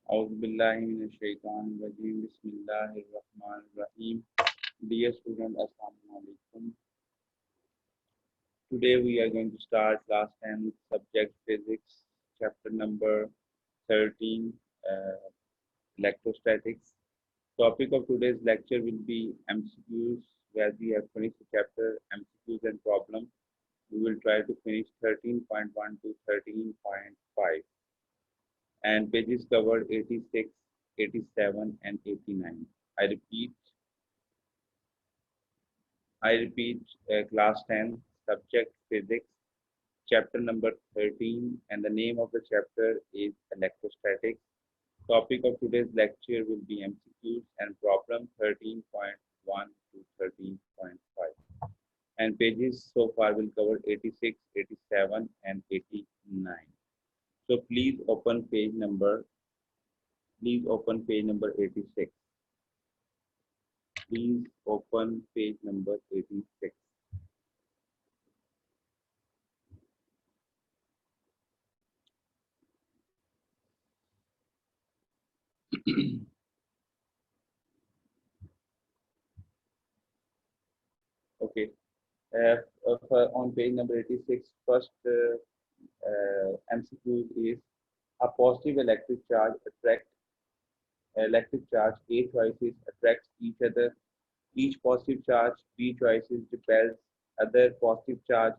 Auzubillahiminash-shaytanir-rajim. Bismillahir-rahmanir-rahim. Dear student, Assalamu alaikum. Today we are going to start class 10 subject physics, chapter number 13, electrostatics. Topic of today's lecture will be MCQs, where we have finished the chapter MCQs and problems. We will try to finish 13.1 to 13.5, and pages covered 86, 87, and 89. I repeat, class 10, subject physics, chapter number 13, and the name of the chapter is electrostatics. Topic of today's lecture will be MCQs and problem 13.1 to 13.5. And pages so far will cover 86, 87, and 89. So please open page number 86. Please open page number 86. Okay. On page number 86, first MCQ is a positive electric charge A choices attracts each other. Each positive charge B choices repels other positive charge.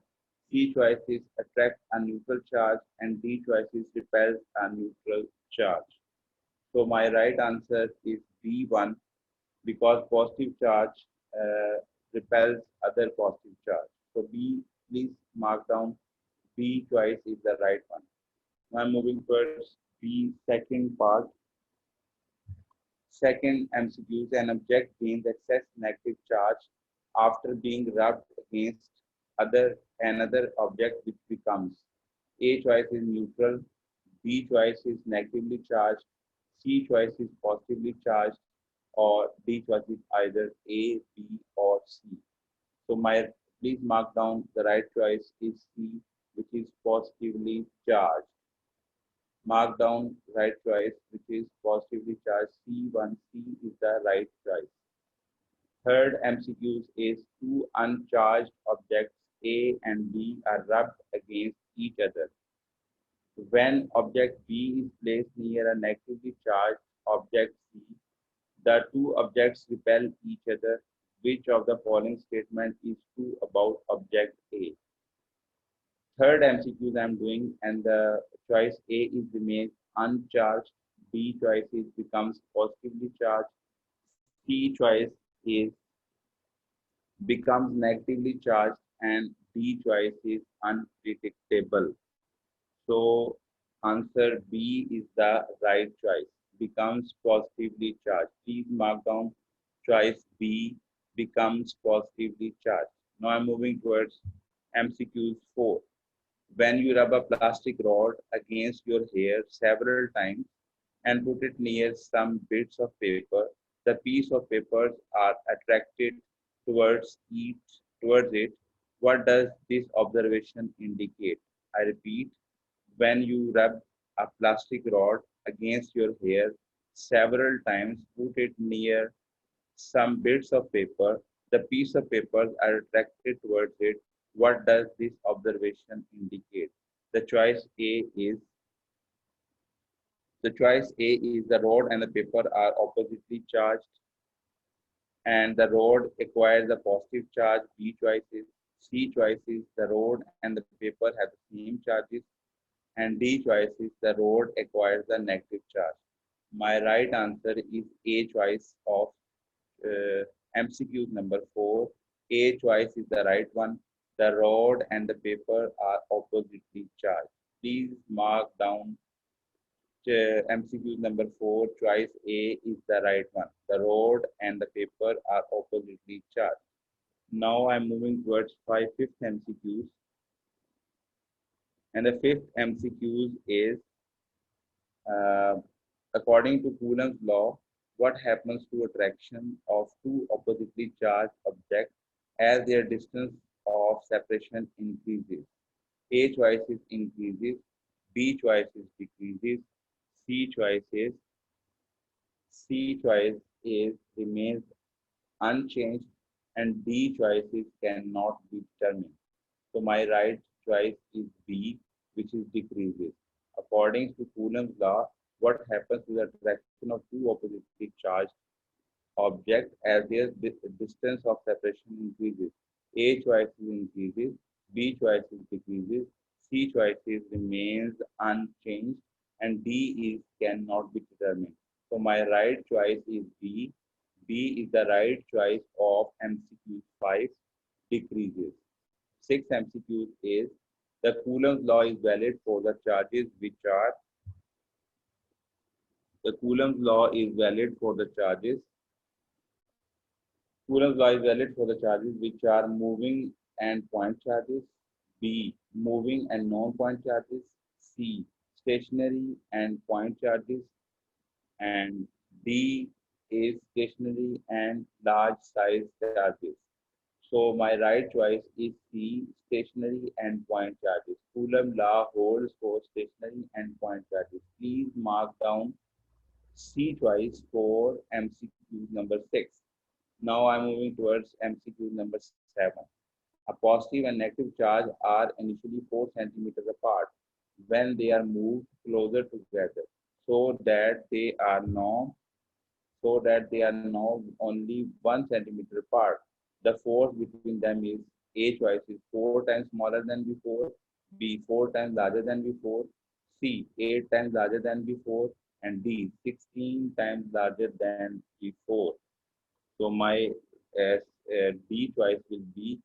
C choices attract a neutral charge and D choices repels a neutral charge. So my right answer is B1, because positive charge repels other positive charge. So B, please mark down B choice is the right one. Now I'm moving towards the second part. Second MCQs, an object gains excess negative charge after being rubbed against another object, which becomes A choice is neutral, B choice is negatively charged, C choice is positively charged, or D choice is either A, B, or C. So please mark down the right choice is C, which is positively charged. Mark down right choice, which is positively charged. C1C is the right choice. Third MCQs is two uncharged objects A and B are rubbed against each other. When object B is placed near a negatively charged object C, the two objects repel each other. Which of the following statement is true about object A? Third MCQs I'm doing, and the choice A is remains uncharged, B choice is becomes positively charged, C choice is becomes negatively charged, and D choice is unpredictable. So answer B is the right choice, becomes positively charged. Please mark down choice B, becomes positively charged. Now I'm moving towards MCQs 4. When you rub a plastic rod against your hair several times and put it near some bits of paper, the piece of papers are attracted towards it. What does this observation indicate? I repeat, when you rub a plastic rod against your hair several times, put it near some bits of paper, the piece of paper are attracted towards it. What does this observation indicate? The choice A is the rod and the paper are oppositely charged, and the rod acquires a positive charge. B choice is C choice is the rod and the paper have the same charges, and D choice is the rod acquires the negative charge. My right answer is A choice of MCQ number 4. A choice is the right one. The rod and the paper are oppositely charged. Please mark down MCQ number 4. Choice A is the right one. The rod and the paper are oppositely charged. Now I'm moving towards fifth MCQs. And the fifth MCQs is, uh, according to Coulomb's law, what happens to attraction of two oppositely charged objects as their distance of separation increases? A choices increases, B choices decreases, C choices C choice is remains unchanged, and D choices cannot be determined. So my right choice is B, which is decreases. According to Coulomb's law, what happens to the attraction of two oppositely charged objects as their distance of separation increases? A choices increases, B choices decreases, C choices remains unchanged, and D is cannot be determined. So my right choice is B. B is the right choice of MCQ 5 decreases. 6 MCQ is the Coulomb's law is valid for the charges which are the Coulomb's law is valid for the charges. Coulomb's law is valid for the charges which are moving and point charges. B. Moving and non-point charges. C. Stationary and point charges. And D is stationary and large size charges. So my right choice is C, stationary and point charges. Coulomb law holds for stationary and point charges. Please mark down C choice for MCQ number 6. Now I'm moving towards MCQ number 7. A positive and negative charge are initially 4 centimeters apart when they are moved closer together so that they are now only 1 centimeter apart. The force between them is A choice is 4 times smaller than before, B 4 times larger than before, C 8 times larger than before, and D 16 times larger than before. So my D choice will be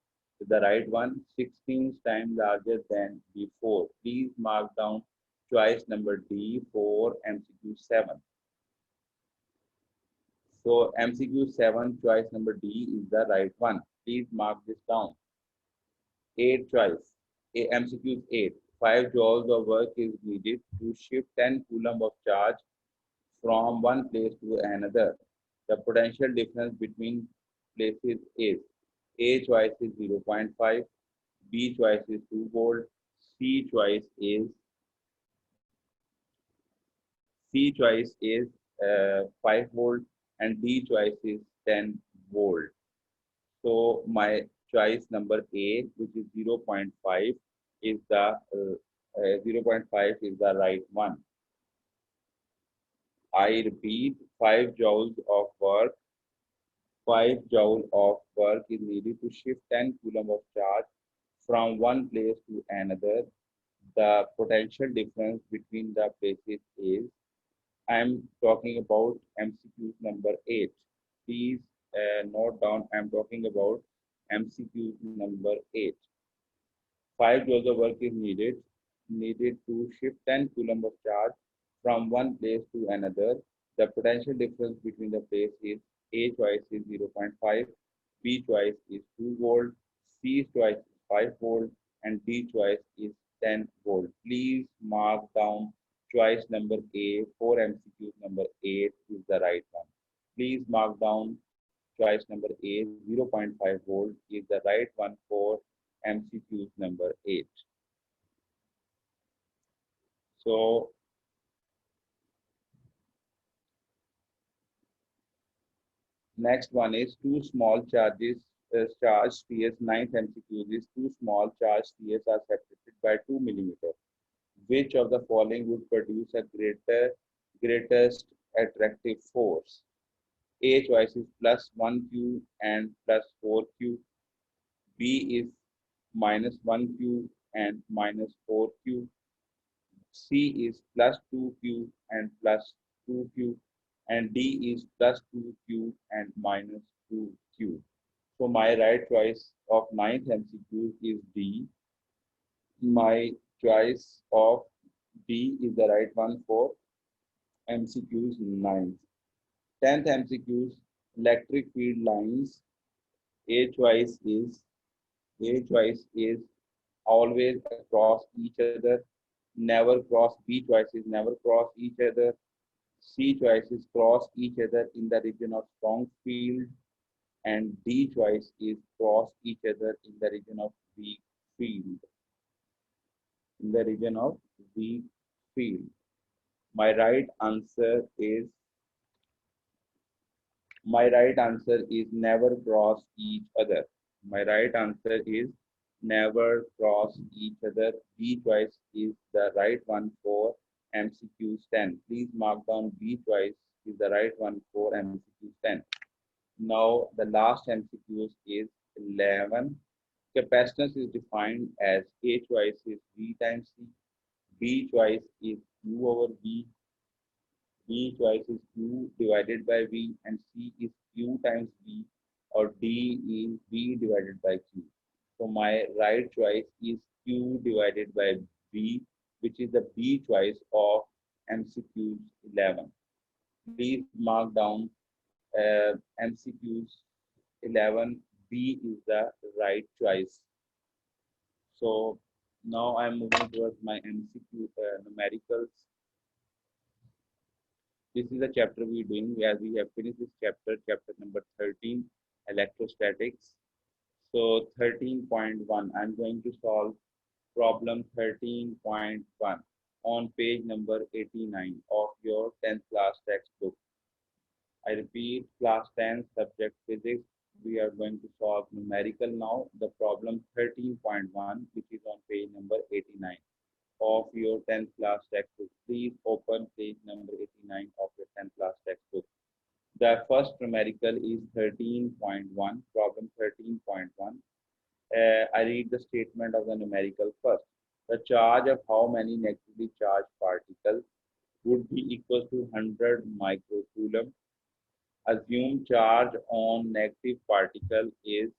the right one, 16 times larger than before. Please mark down choice number D for MCQ 7. So MCQ 7 choice number D is the right one. Please mark this down. 8 choice. MCQ 8. 5 joules of work is needed to shift 10 coulomb of charge from one place to another. The potential difference between places is A choice is 0.5, B choice is 2 volt, C choice is C choice is 5 volt, and D choice is 10 volt. So my choice number A, which is 0.5, is the 0.5 is the right one. I repeat, 5 joules of work. 5 joule of work is needed to shift 10 coulomb of charge from one place to another. The potential difference between the places is, I am talking about MCQ number 8. Please note down, I am talking about MCQ number 8. 5 joules of work is needed to shift 10 coulomb of charge from one place to another. The potential difference between the place is A choice is 0.5, B choice is 2 volt, C choice is 5 volt, and D choice is 10 volt. Please mark down choice number A for MCQ number 8 is the right one. Please mark down choice number A, 0.5 volt is the right one for MCQ number 8. So next one is two small charge spheres. Ninth MCQ is two small charge spheres are separated by 2 millimeters. Which of the following would produce a greatest attractive force? A choice is plus 1Q and plus 4Q. B is minus 1Q and minus 4Q. C is plus 2Q and plus 2Q. And D is plus 2Q and minus 2Q. So my right choice of ninth MCQ is D. My choice of D is the right one for MCQs 9. 10th MCQs electric field lines. A choice is A choice is always across each other. Never cross. B choices never cross each other. C choices cross each other in the region of strong field, and D choice is cross each other in the region of weak field. In the region of weak field. My right answer is My right answer is never cross each other. My right answer is never cross each other. B choice is the right one for MCQs 10. Please mark down B choice is the right one for MCQs 10. Now the last MCQs is 11. Capacitance is defined as A choice is V times C, B choice is Q over V, B choice is Q divided by V, and C is Q times V, or D is V divided by Q. So my right choice is Q divided by V, which is the B choice of MCQs 11. Please mark down MCQs 11. B is the right choice. So now I'm moving towards my MCQ numericals. This is the chapter we're doing, as we have finished this chapter, chapter number 13, electrostatics. So 13.1, I'm going to solve problem 13.1 on page number 89 of your 10th class textbook. I repeat, class 10, subject physics. We are going to solve numerical now, the problem 13.1, which is on page number 89 of your 10th class textbook. Please open page number 89 of your 10th class textbook. The first numerical is 13.1, problem 13.1. I read the statement of the numerical first. The charge of how many negatively charged particles would be equal to 100 microcoulomb. Assume charge on negative particle is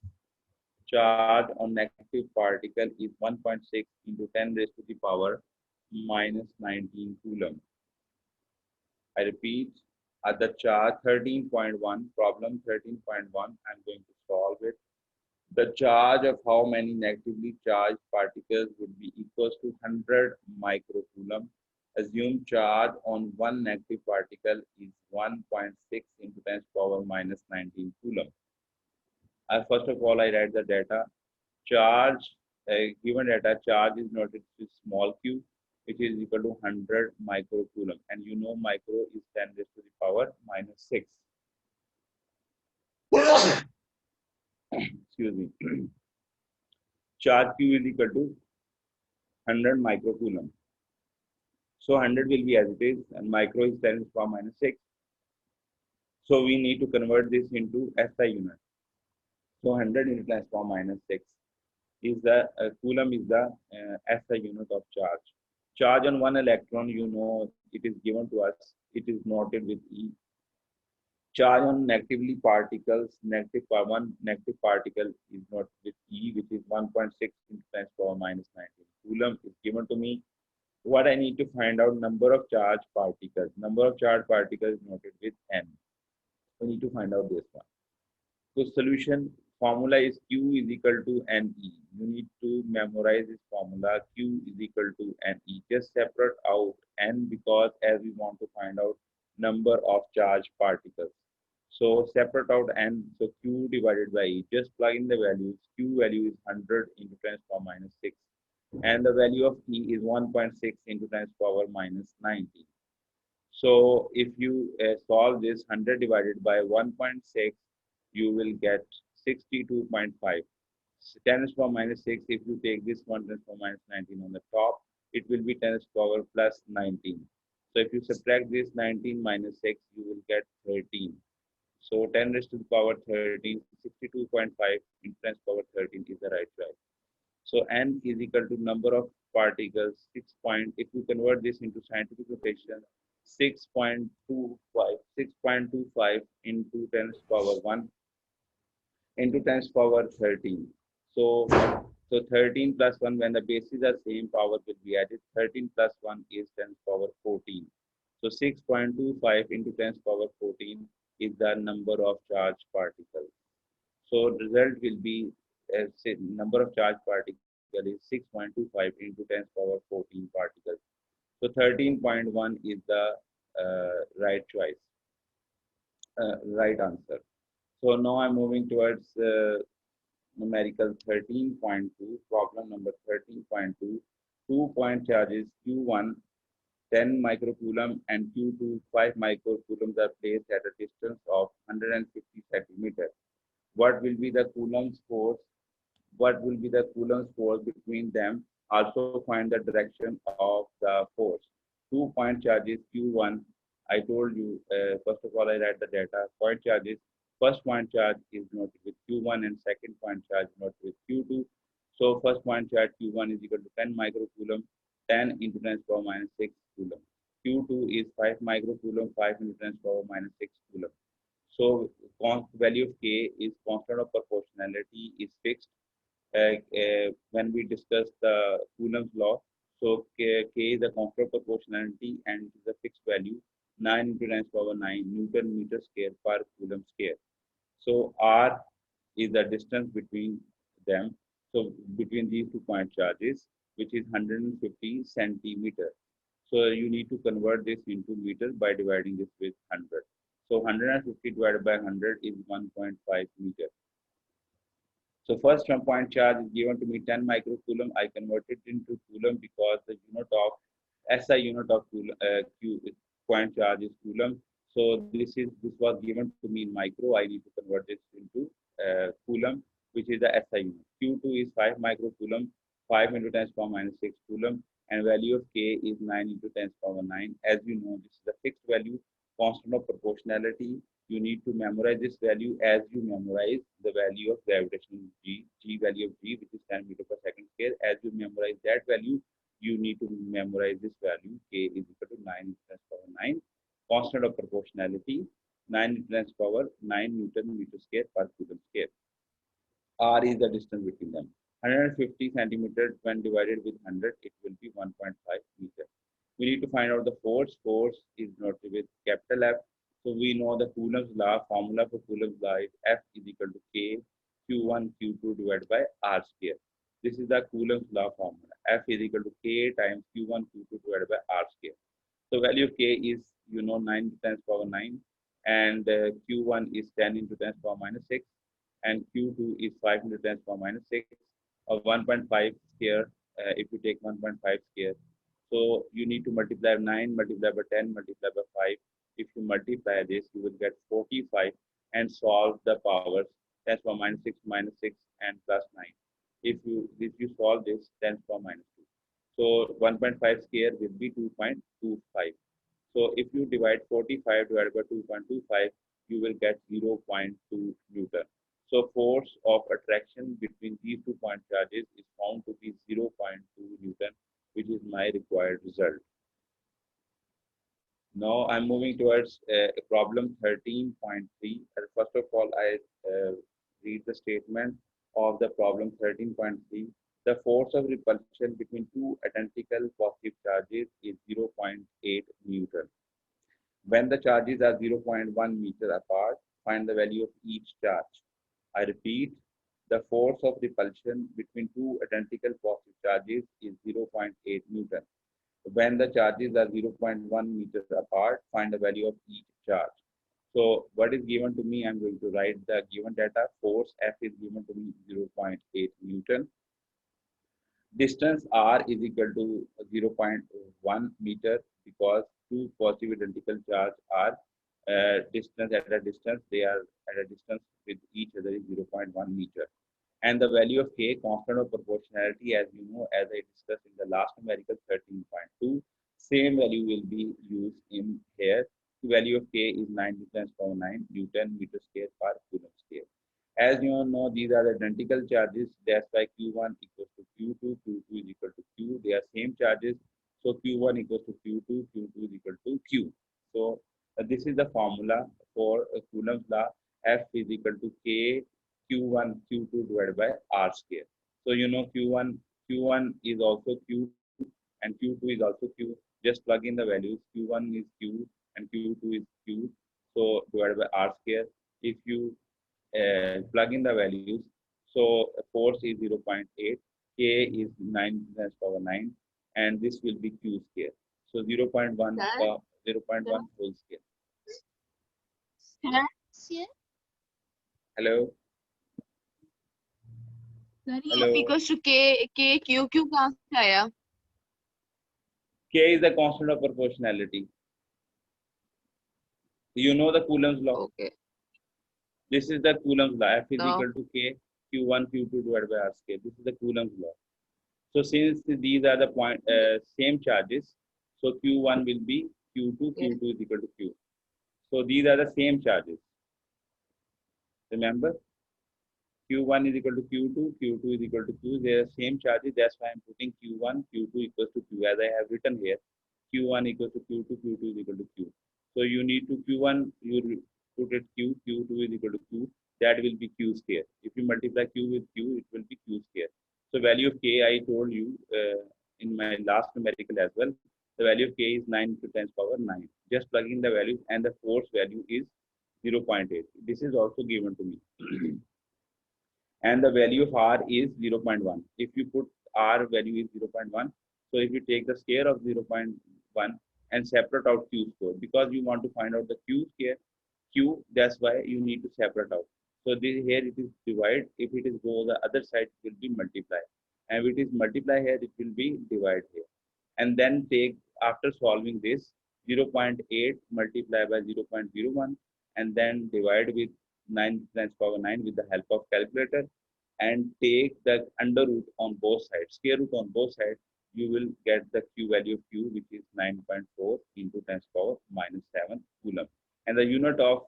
1.6 into 10 raised to the power minus 19 coulomb. I repeat, at the charge 13.1, problem 13.1, I'm going to solve it. The charge of how many negatively charged particles would be equals to 100 microcoulomb. Assume charge on one negative particle is 1.6 into 10 power minus 19 coulomb. First of all, I write the data. Charge, given data, charge is noted with small q, which is equal to 100 microcoulomb. And you know micro is 10 raised to the power minus 6. Excuse me. Charge q is equal to 100 microcoulomb. So 100 will be as it is, and micro is 10 to the power minus 6. So we need to convert this into SI unit. So 100 into 10 to the power minus 6 is the coulomb is the SI unit of charge. Charge on one electron, you know, it is given to us. It is noted with E. Charge on negatively particles, one negative particle is not with E, which is 1.6 into 10 to the power minus 19. Coulomb is given to me. What I need to find out, number of charged particles. Number of charged particles is noted with N. We need to find out this one. So solution formula is Q is equal to NE. You need to memorize this formula. Q is equal to NE. Just separate out N because as we want to find out number of charged particles. So separate out N. So Q divided by E. Just plug in the values. Q value is 100 into 10 to the power minus 6. And the value of E is 1.6 into 10 to the power minus 19. So if you solve this 100 divided by 1.6, you will get 62.5. 10 to the power minus 6, if you take this one 10 to the power minus 19 on the top, it will be 10 to the power plus 19. So if you subtract this 19 minus 6, you will get 13. So 10 raised to the power 13, 62.5 into 10 to the power 13 is the right choice. So N is equal to number of particles, 6. If you convert this into scientific notation, 6.25 into 10 to the power 1 into 10 to the power 13. So 13 plus 1, when the bases are same, power will be added. 13 plus 1 is 10 to the power 14. So 6.25 into 10 to the power 14 is the number of charged particles. So result will be number of charged particles is 6.25 into 10 to the power 14 particles. So 13.1 is the right choice, right answer. So now I'm moving towards numerical 13.2, problem number 13.2. 2-point charges Q1 10 microcoulomb and Q2 5 microcoulombs are placed at a distance of 150 centimeters. What will be the Coulomb's force? What will be the Coulomb's force between them? Also find the direction of the force. 2 point charges Q1. I told you, first of all, I write the data. Point charges. First point charge is denoted with Q1 and second point charge denoted with Q2. So first point charge Q1 is equal to 10 microcoulomb, 10 into 10 power minus 6 coulomb. Q2 is 5 microcoulomb, 5 into 10 power minus 6 coulomb. So value of K is constant of proportionality is fixed when we discuss the Coulomb's law. So K is the constant of proportionality and it is a fixed value 9 into 10 power 9 Newton meter square per Coulomb square. So R is the distance between them. So between these 2 point charges, which is 150 centimeter. So you need to convert this into meter by dividing this with 100. So 150 divided by 100 is 1.5 meter. So first point charge is given to me 10 microcoulomb. I converted into coulomb because the unit of SI unit of point charge is coulomb. So this was given to me in micro. I need to convert this into coulomb, which is the SI unit. Q2 is 5 microcoulomb, 5 into 10 power minus 6 coulomb, and value of K is 9 into 10 power 9. As you know, this is a fixed value, constant of proportionality. You need to memorize this value as you memorize the value of gravitational G value of G, which is 10 meter per second square. As you memorize that value, you need to memorize this value, K is equal to 9 into 10 power 9. Constant of proportionality, 9 into 10 power 9 Newton meter square per Coulomb square. R is the distance between them. 150 centimeters when divided with 100, it will be 1.5 meter. We need to find out the force. Force is denoted with capital F. So we know the Coulomb's law, formula for Coulomb's law is F is equal to K Q1 Q2 divided by R square. This is the Coulomb's law formula. F is equal to K times Q1 Q2 divided by R square. So value of K is, 9 to 10 power 9 and Q1 is 10 into 10 power minus 6 and Q2 is 5 into 10 power minus 6 or 1.5 square if you take 1.5 square. So you need to multiply 9, multiply by 10, multiply by 5. If you multiply this, you will get 45 and solve the powers 10 power minus 6 minus 6 and plus 9. If you solve this, 10 power minus 2. So 1.5 square will be 2.25. So if you divide 45 divided by 2.25, you will get 0.2 Newton. So force of attraction between these 2 point charges is found to be 0.2 Newton, which is my required result. Now I'm moving towards problem 13.3. First of all, I read the statement of the problem 13.3. The force of repulsion between two identical positive charges is 0.8 Newton. When the charges are 0.1 meter apart, find the value of each charge. I repeat, the force of repulsion between two identical positive charges is 0.8 Newton. When the charges are 0.1 meter apart, find the value of each charge. So what is given to me, I'm going to write the given data. Force F is given to me 0.8 Newton. Distance R is equal to 0.1 meter because two positive identical charges are distance at a distance. They are at a distance with each other is 0.1 meter. And the value of K, constant of proportionality, as you know, as I discussed in the last numerical 13.2, same value will be used in here. The value of K is 9 to 10 power 9 Newton meter square per Coulomb square. As you all know, these are identical charges. That's why Q1 equals to Q2, Q2 is equal to Q. They are same charges. So Q1 equals to Q2, Q2 is equal to Q. So this is the formula for Coulomb's law. F is equal to K Q1 Q2 divided by R square. So you know Q1 is also Q and Q2 is also Q. Just plug in the values. Q1 is Q and Q2 is Q. So divided by R square. If you plug in the values, so force is 0.8, K is 9 times power 9, and this will be Q square. So 0.1 whole square. Hello. F equals to K Q कहाँ से आया? K is the constant of proportionality. You know the Coulomb's law. Okay. This is the Coulomb's law. F is No. equal to K Q1 Q2 divided by R square. This is the Coulomb's law. So since these are the same charges, so Q1 will be Q2, Yeah. Q2 is equal to Q. So these are the same charges. Remember, Q1 is equal to Q2, Q2 is equal to Q. They are same charges. That's why I'm putting Q1, Q2 equals to Q as I have written here. Q1 equals to Q2, Q2 is equal to Q. So you need to Q1, you put it Q, Q2 is equal to Q. That will be Q square. If you multiply Q with Q, it will be Q square. So value of K, I told you in my last numerical as well. The value of K is 9 to 10 power 9. Just plug in the values and the force value is 0.8. This is also given to me. And the value of R is 0.1. If you put R value is 0.1, so if you take the square of 0.1 and separate out Q square, because you want to find out the Q square, Q, that's why you need to separate out. So this, here it is divide. If it is go the other side, it will be multiply. And if it is multiply here, it will be divide here. And then take, after solving this, 0.8 multiply by 0.01 and then divide with 9 times power 9 with the help of calculator and take the under root on both sides, square root on both sides, you will get the Q value of Q, which is 9.4 into 10 power minus 7 coulomb. And the unit of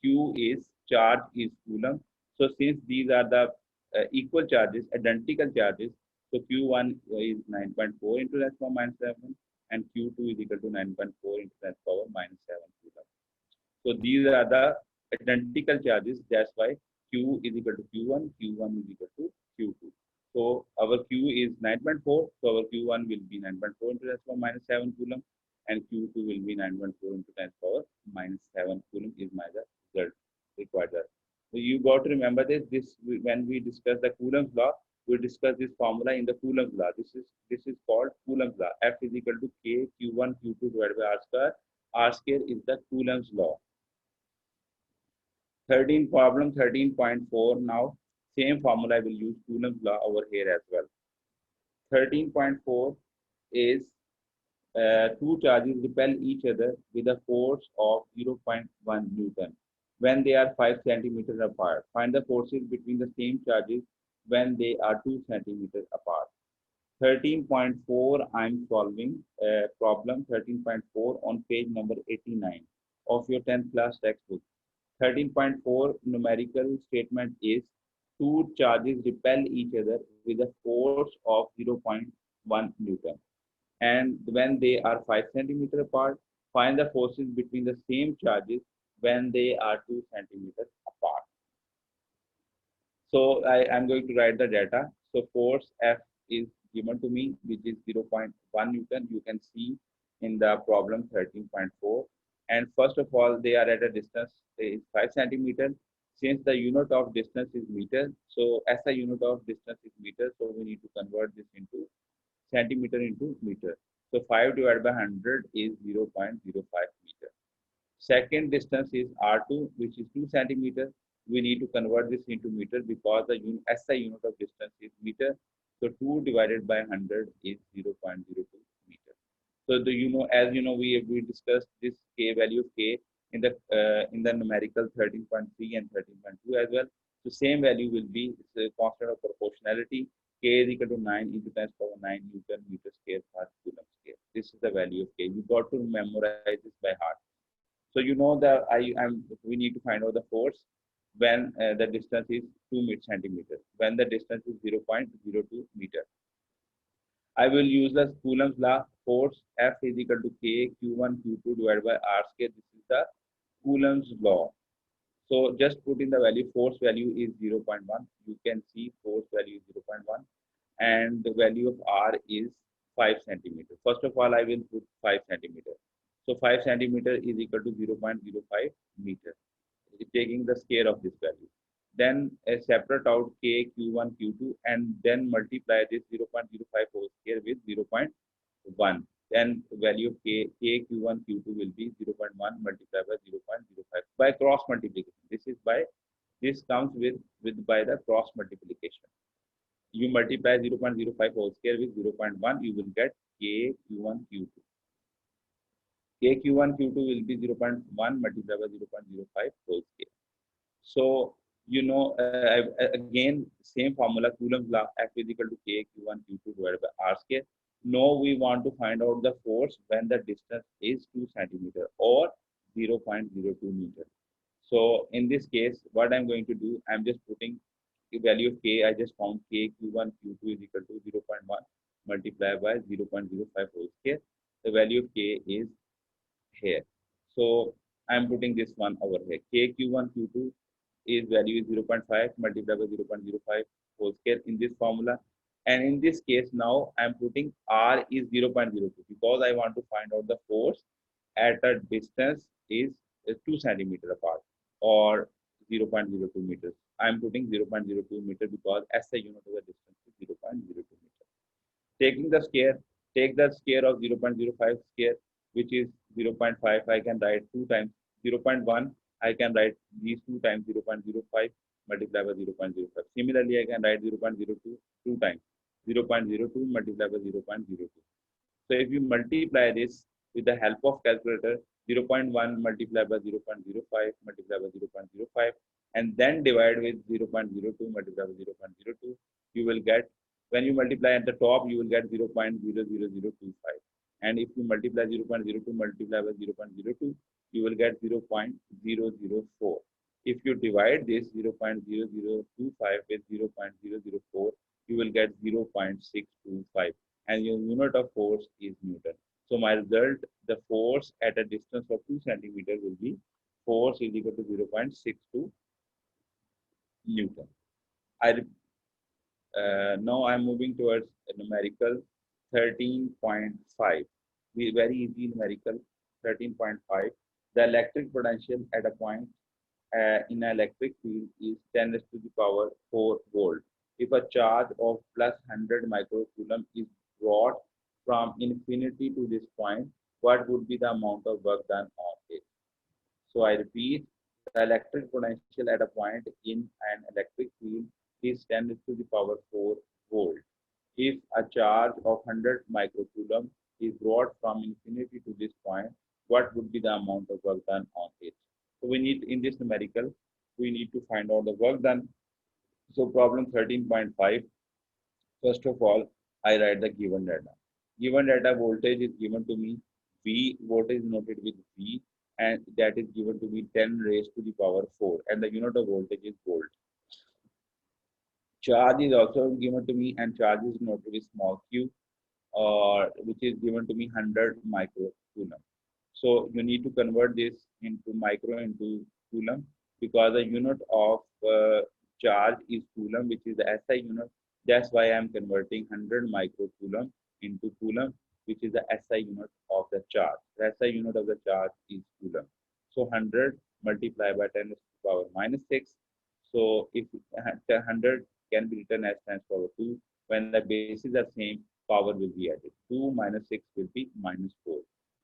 Q is charge is coulomb. So since these are the equal charges, identical charges, so Q1 is 9.4 into 10 power minus 7 and Q2 is equal to 9.4 into 10 power minus 7 coulomb. So these are the identical charges. That's why Q is equal to Q1, Q1 is equal to Q2. So our Q is 9.4. So our Q1 will be 9.4 into 10 power minus 7 coulomb and Q2 will be 9.4 into 10 power minus 7 coulomb is my result required. So you got to remember this. When we discuss the Coulomb's law, we discuss this formula in the Coulomb's law. This is called Coulomb's law. F is equal to K Q1 Q2 divided by R square. R square is the Coulomb's law. 13 problem 13.4 now. Same formula I will use Coulomb's law over here as well. 13.4 is two charges repel each other with a force of 0.1 Newton when they are 5 centimeters apart. Find the forces between the same charges when they are 2 centimeters apart. 13.4 I'm solving problem 13.4 on page number 89 of your 10th class textbook. 13.4 numerical statement is two charges repel each other with a force of 0.1 Newton. And when they are 5 centimeters apart, find the forces between the same charges when they are 2 centimeters apart. So I am going to write the data. So force F is given to me, which is 0.1 Newton. You can see in the problem 13.4. And first of all, they are at a distance is 5 centimeters. Since the unit of distance is meter, so as a unit of distance is meter, so we need to convert this into centimeter into meter. So 5 divided by 100 is 0.05 meter. Second distance is R2, which is 2 centimeters. We need to convert this into meter because the SI unit of distance is meter. So 2 divided by 100 is 0.02 meter. So as you know, we discussed this K value of K in the numerical 13.3 and 13.2 as well. So same value will be the constant of proportionality. K is equal to 9 into 10 power 9 Newton meter square per coulomb square. This is the value of K. You got to memorize this by heart. So you know that we need to find out the force when the distance is 2 centimeters, when the distance is 0.02 meter. I will use the Coulomb's law. Force F is equal to K Q1 Q2 divided by R square. This is the Coulomb's law. So just put in the value. Force value is 0.1. You can see force value is 0.1 and the value of R is 5 centimeters. First of all, I will put 5 centimeters. So 5 centimeter is equal to 0.05 meter, taking the square of this value. Then separate out K, Q1, Q2 and then multiply this 0.05 whole square with 0.1. Then value of K, Q1, Q2 will be 0.1 multiplied by 0.05 by cross multiplication. This comes with by the cross multiplication. You multiply 0.05 whole square with 0.1, you will get k q1 q2. K q1 q2 will be 0.1 multiplied by 0.05 whole square. So, again, same formula, Coulomb's law, F is equal to K Q1 Q2 divided by R square. Now we want to find out the force when the distance is 2 centimeter or 0.02 meter. So in this case, what I'm going to do, I'm just putting the value of K. I just found K Q1 Q2 is equal to 0.1 multiplied by 0.05 whole square. The value of K is here. So I'm putting this one over here. K Q1 Q2 is value is 0.5 multiplied by 0.05 whole square in this formula. And in this case, now I'm putting R is 0.02 because I want to find out the force at a distance is 2 centimeter apart or 0.02 meters. I'm putting 0.02 meter because SI unit of the distance is 0.02 meter. Taking the square, take the square of 0.05 square, which is 0.5. I can write 2 times 0.1. I can write these 2 times 0.05 multiplied by 0.05. Similarly, I can write 0.02 2 times 0.02 multiplied by 0.02. So if you multiply this with the help of calculator, 0.1 multiplied by 0.05 multiplied by 0.05 and then divide with 0.02 multiplied by 0.02, you will get, when you multiply at the top, you will get 0.00025. And if you multiply 0.02 multiplied by 0.02, you will get 0.004. If you divide this 0.0025 with 0.004, you will get 0.625 and your unit of force is Newton. So my result, the force at a distance of 2 centimeters will be force is equal to 0.62 Newton. Now I'm moving towards a numerical 13.5. Very easy numerical 13.5. The electric potential at a point in an electric field is 10 raised to the power 4 volt. If a charge of plus 100 microcoulomb is brought from infinity to this point, what would be the amount of work done on it? So I repeat, the electric potential at a point in an electric field is 10 raised to the power 4 volt. If a charge of 100 microcoulomb is brought from infinity to this point, what would be the amount of work done on it? So we need, in this numerical, we need to find out the work done. So problem 13.5, first of all, I write the given data. Given data, voltage is given to me, V, voltage is noted with V, and that is given to me 10 raised to the power 4, and the unit of voltage is volt. Charge is also given to me, and charge is noted with small q, which is given to me 100 microcoulomb. So you need to convert this into micro into coulomb because the unit of charge is coulomb, which is the SI unit. That's why I'm converting 100 microcoulomb into coulomb, which is the SI unit of the charge. The SI unit of the charge is coulomb. So 100 multiplied by 10 to the power minus 6. So if 100 can be written as 10 to the power 2, when the bases are same, power will be added. 2 minus 6 will be minus 4.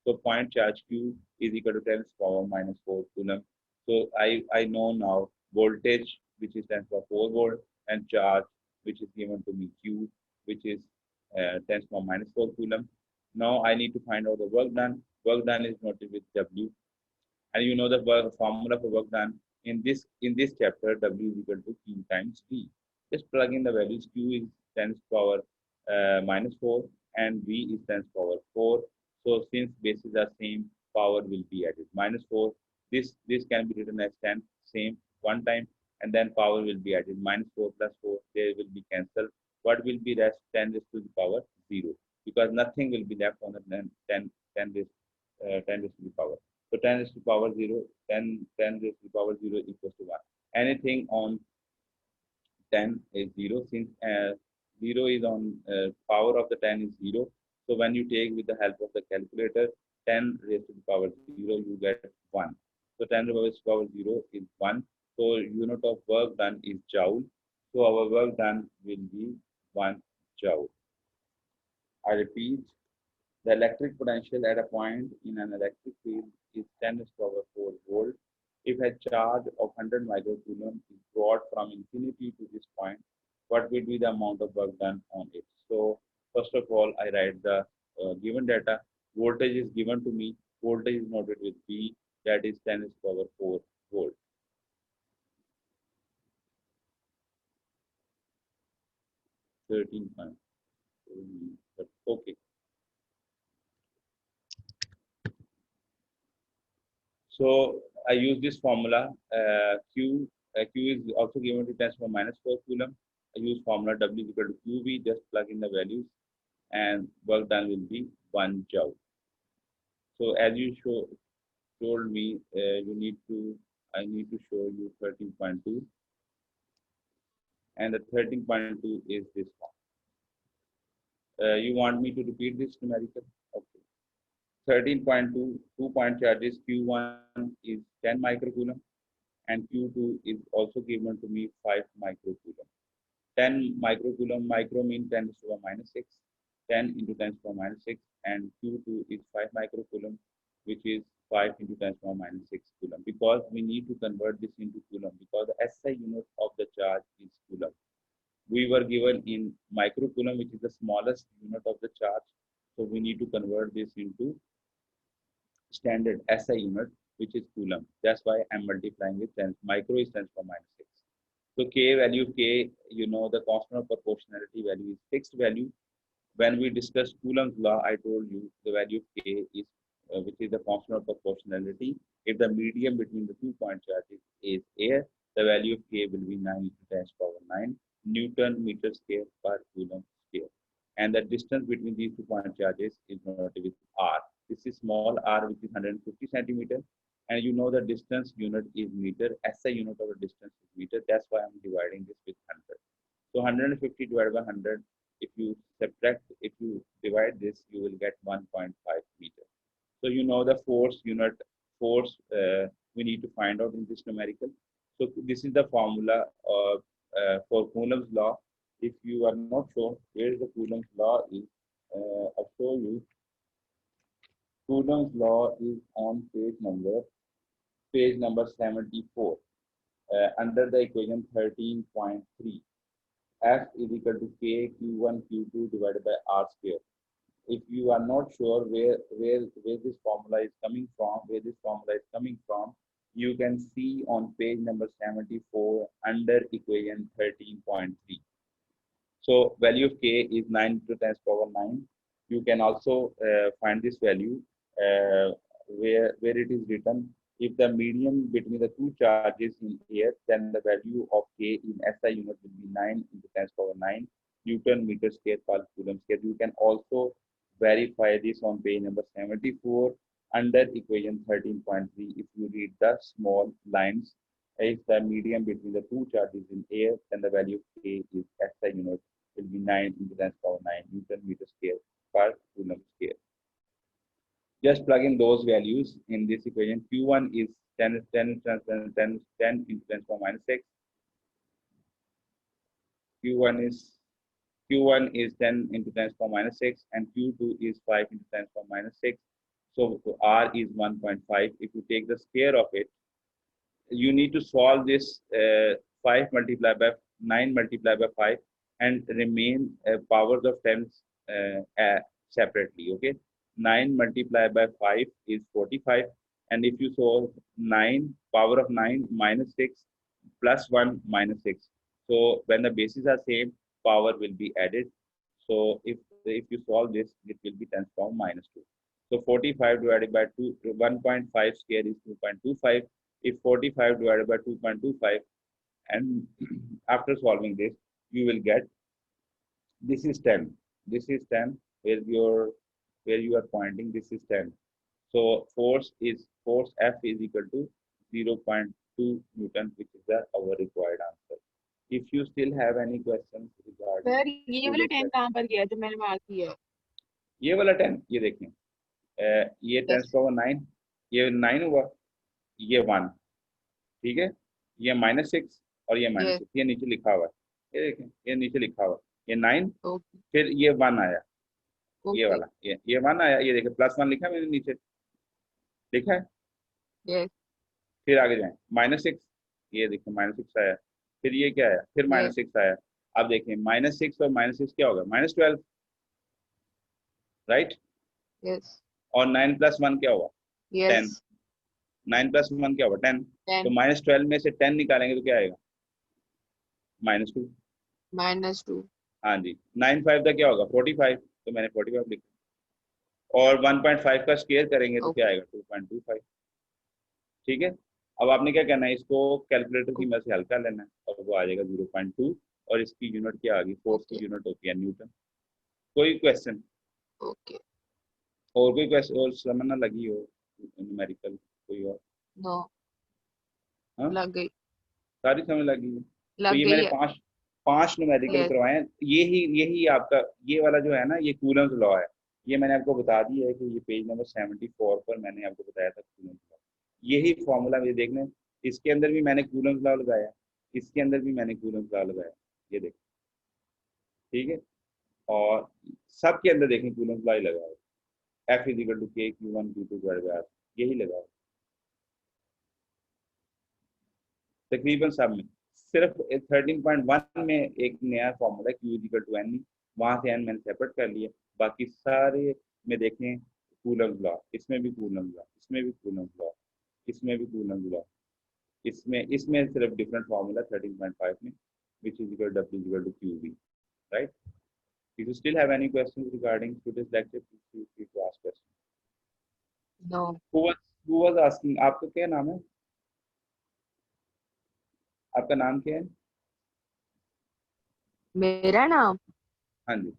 So point charge Q is equal to 10 to the power minus 4 coulomb. So I know now voltage, which is 10 to the power 4 volt, and charge, which is given to me Q, which is 10 to the power minus 4 coulomb. Now I need to find out the work done. Work done is noted with W, and you know the formula for work done in this chapter. W is equal to Q times V. Just plug in the values. Q is 10 to the power minus 4 and V is 10 to the power 4. So since bases are same, power will be added. Minus 4, this can be written as 10, same, one time, and then power will be added. Minus 4 plus 4, they will be cancelled. What will be rest? 10 raised to the power 0, because nothing will be left on the 10 raised to the power. So 10 raised to the power 0, 10 raised to the power 0 equals to 1. Anything on 10 is 0, since 0 is on power of the 10 is 0. So when you take with the help of the calculator 10 raised to the power 0, you get 1. So 10 raised to the power 0 is 1. So unit of work done is joule. So our work done will be 1 joule. I repeat, the electric potential at a point in an electric field is 10 raised to the power 4 volt. If a charge of 100 microcoulomb is brought from infinity to this point, what will be the amount of work done on it. So first of all, I write the given data. Voltage is given to me. Voltage is noted with V, that is 10 is power 4 volt. 13 point. Okay. So I use this formula. Q is also given to 10 to the minus 4 coulomb. I use formula W is equal to QV. Just plug in the values, and work done will be 1 joule. So as you told me, I need to show you 13.2, and the 13.2 is this one. You want me to repeat this numerical? Okay. 13.2, 2-point charges. Q1 is 10 microcoulomb, and Q2 is also given to me 5 microcoulomb. 10 microcoulomb, micro means 10 to the power minus 6, 10 into 10 to the power minus 6, and Q2 is 5 microcoulomb, which is 5 into 10 to the power minus 6 coulomb, because we need to convert this into coulomb, because the SI unit of the charge is coulomb. We were given in microcoulomb, which is the smallest unit of the charge, so we need to convert this into standard SI unit, which is coulomb. That's why I'm multiplying with 10. Micro is 10 to the power minus 6. So K value, K, you know, the constant of proportionality value is fixed value. When we discussed Coulomb's law, I told you the value of K is, which is the constant of proportionality. If the medium between the 2-point charges is air, the value of K will be 9 into 10 to the power 9 Newton meter square per coulomb square. And the distance between these 2-point charges is denoted with R. This is small r, which is 150 centimeter. And you know the distance unit is meter. SI unit of the distance is meter. That's why I'm dividing this with 100. So 150 divided by 100, if you divide this, you will get 1.5 meter. So you know the force unit, force we need to find out in this numerical. So this is the formula for Coulomb's law. If you are not sure where the Coulomb's law is, I'll show you. Coulomb's law is on page number 74, under the equation 13.3. F is equal to K Q1 Q2 divided by R square. If you are not sure where this formula is coming from, you can see on page number 74 under equation 13.3. So value of K is 9 to 10 power 9. You can also find this value where it is written. If the medium between the two charges in air, then the value of K in SI unit will be 9 into 10 power 9 Newton meter square per coulomb square. You can also verify this on page number 74 under equation 13.3. If you read the small lines, if the medium between the two charges in air, then the value of K is SI unit will be 9 into 10 power 9 Newton meter square per coulomb square. Just plug in those values in this equation. Q1 is 10 into 10 to power minus 6. Q1 is 10 into 10 to power minus 6, and Q2 is 5 into 10 to power minus 6. So R is 1.5. If you take the square of it, you need to solve this 5 multiplied by 9 multiplied by 5 and remain powers of 10 separately. Okay. 9 multiplied by 5 is 45, and if you solve 9 power of 9 minus 6 plus 1 minus 6, so when the bases are same, power will be added. So if you solve this, it will be 10 to the power minus 2. So 45 divided by 1.5 square is 2.25. If 45 divided by 2.25, and after solving this, you will get, this is 10. This is 10 where you are pointing, this is 10. So force F is equal to 0.2 Newton, which is our required answer. If you still have any questions regarding sir ये वाला 10 कहाँ पर गया जो मैंने mark किया? ये वाला 10, ये देखें, ये 10 पावर 9, ये 9 हुआ, ये 1, ठीक है, ये -6 और ये -6, ये नीचे लिखा हुआ है, ये देखें, ये नीचे लिखा हुआ, ये 9, फिर ये 1 आया, ये वाला, ये 1 आया, ये देखें +1 लिखा है मैंने नीचे, लिखा है, फिर आगे जाए -6, ये देखिए -6 आया, फिर ये क्या आया, फिर -6 आया, अब देखें -6 और -6 क्या होगा, -12, राइट। यस और 9 + 1 क्या होगा, 10। यस 9 + 1 क्या होगा, 10। तो 10 -12 में से 10 निकालेंगे तो क्या आएगा, -2। -2 हाँ जी। 9 5 का क्या होगा, 45, तो मैंने 45 लिखा। और 1.5 का स्क्वायर करेंगे तो क्या ओके आएगा, 2.25। ठीक है। अब आपने क्या करना है, इसको कैलकुलेटर की मदद से हल कर लेना है और वो आ जाएगा 0.2। और इसकी यूनिट क्या आ गई, फोर्स ओके की यूनिट होती है न्यूटन। कोई क्वेश्चन, ओके और कोई क्वेश्चन और समझ ना लगी हो न्यूमेरिकल कोई और। नो हाँ, लग गई सारी समझ लगी है। तो लग ये गई मैंने है पांच पांच न्यूमेरिकल यस करवाए हैं। यही आपका ये वाला जो है ना, ये कूलम्स लॉ है। ये मैंने आपको बता दिया है कि ये पेज नंबर 74 पर मैंने आपको बताया था कूलम्स लॉ। यही फॉर्मूला ये देखने, इसके अंदर भी मैंने कूलम्स लॉ लगाया, इसके अंदर भी मैंने कूलम्स लॉ लगाया, ये देखो। ठीक है। और सबके अंदर देखें कूलम्स लॉ ही लगा है, F = K Q1 Q2 यही लगा है तकरीबन सब में। सिर्फ 13.1 में एक नया फॉर्मूला Q = N, वहां से N मैंने सेपरेट कर लिया। बाकी सारे में देखें कूलम्स लॉ, इसमें भी कूलम्स लॉ, इसमें भी कूलम्स लॉ, इसमें भी कूलम्स लॉ, इसमें इसमें सिर्फ डिफरेंट फार्मूला 13.5 में, which is equal W = QV, right? If you still have any questions regarding today's lecture, please feel free to ask questions. No Who was asking? आपका क्या नाम है, आपका नाम क्या है? मेरा नाम हाँ जी,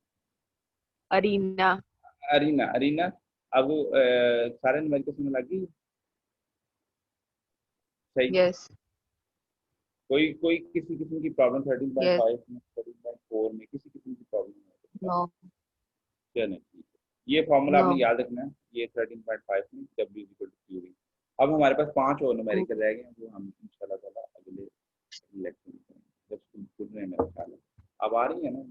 अरीना अरीना। अरीना, अब सारे नंबर को समझ लगी सही। यस कोई कोई किसी किस्म की प्रॉब्लम यस 13.5 में, 13.4 में किसी किस्म की प्रॉब्लम है नो क्या, नहीं ठीक है। ये फॉर्मूला नो आपने याद रखना है, ये 13.5 में W = QV। अब हमारे पास 5 और न्यूमेरिकल रह गए हैं, जो हम इंशाल्लाह ताला अगले लेक्चर में करेंगे, जब स्कूल खुल रहे हैं मेरा ख्याल है। अब आ रही है ना?